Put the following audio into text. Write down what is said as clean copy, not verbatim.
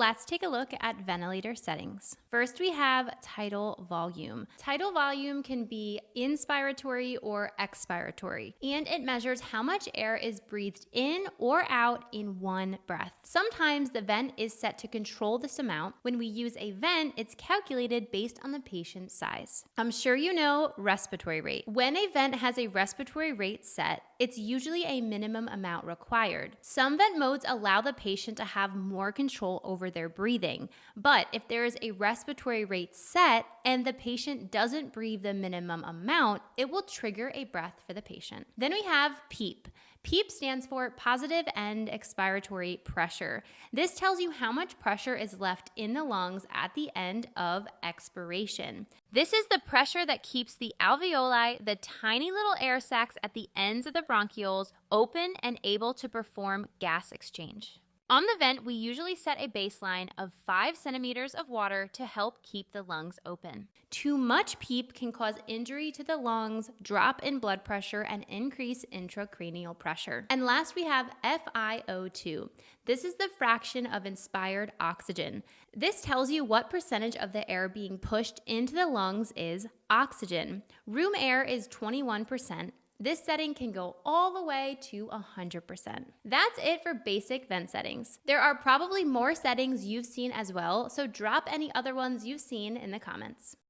Let's take a look at ventilator settings. First, we have tidal volume. Tidal volume can be inspiratory or expiratory, and it measures how much air is breathed in or out in one breath. Sometimes the vent is set to control this amount. When we use a vent, it's calculated based on the patient's size. I'm sure you know respiratory rate. When a vent has a respiratory rate set, it's usually a minimum amount required. Some vent modes allow the patient to have more control over their breathing, but if there is a respiratory rate set and the patient doesn't breathe the minimum amount, it will trigger a breath for the patient. Then we have PEEP. PEEP stands for positive end-expiratory pressure. This tells you how much pressure is left in the lungs at the end of expiration. This is the pressure that keeps the alveoli, the tiny little air sacs at the ends of the bronchioles, open and able to perform gas exchange. On the vent, we usually set a baseline of 5 centimeters of water to help keep the lungs open. Too much PEEP can cause injury to the lungs, drop in blood pressure, and increase intracranial pressure. And last, we have FiO2. This is the fraction of inspired oxygen. This tells you what percentage of the air being pushed into the lungs is oxygen. Room air is 21%. This setting can go all the way to 100%. That's it for basic vent settings. There are probably more settings you've seen as well, so drop any other ones you've seen in the comments.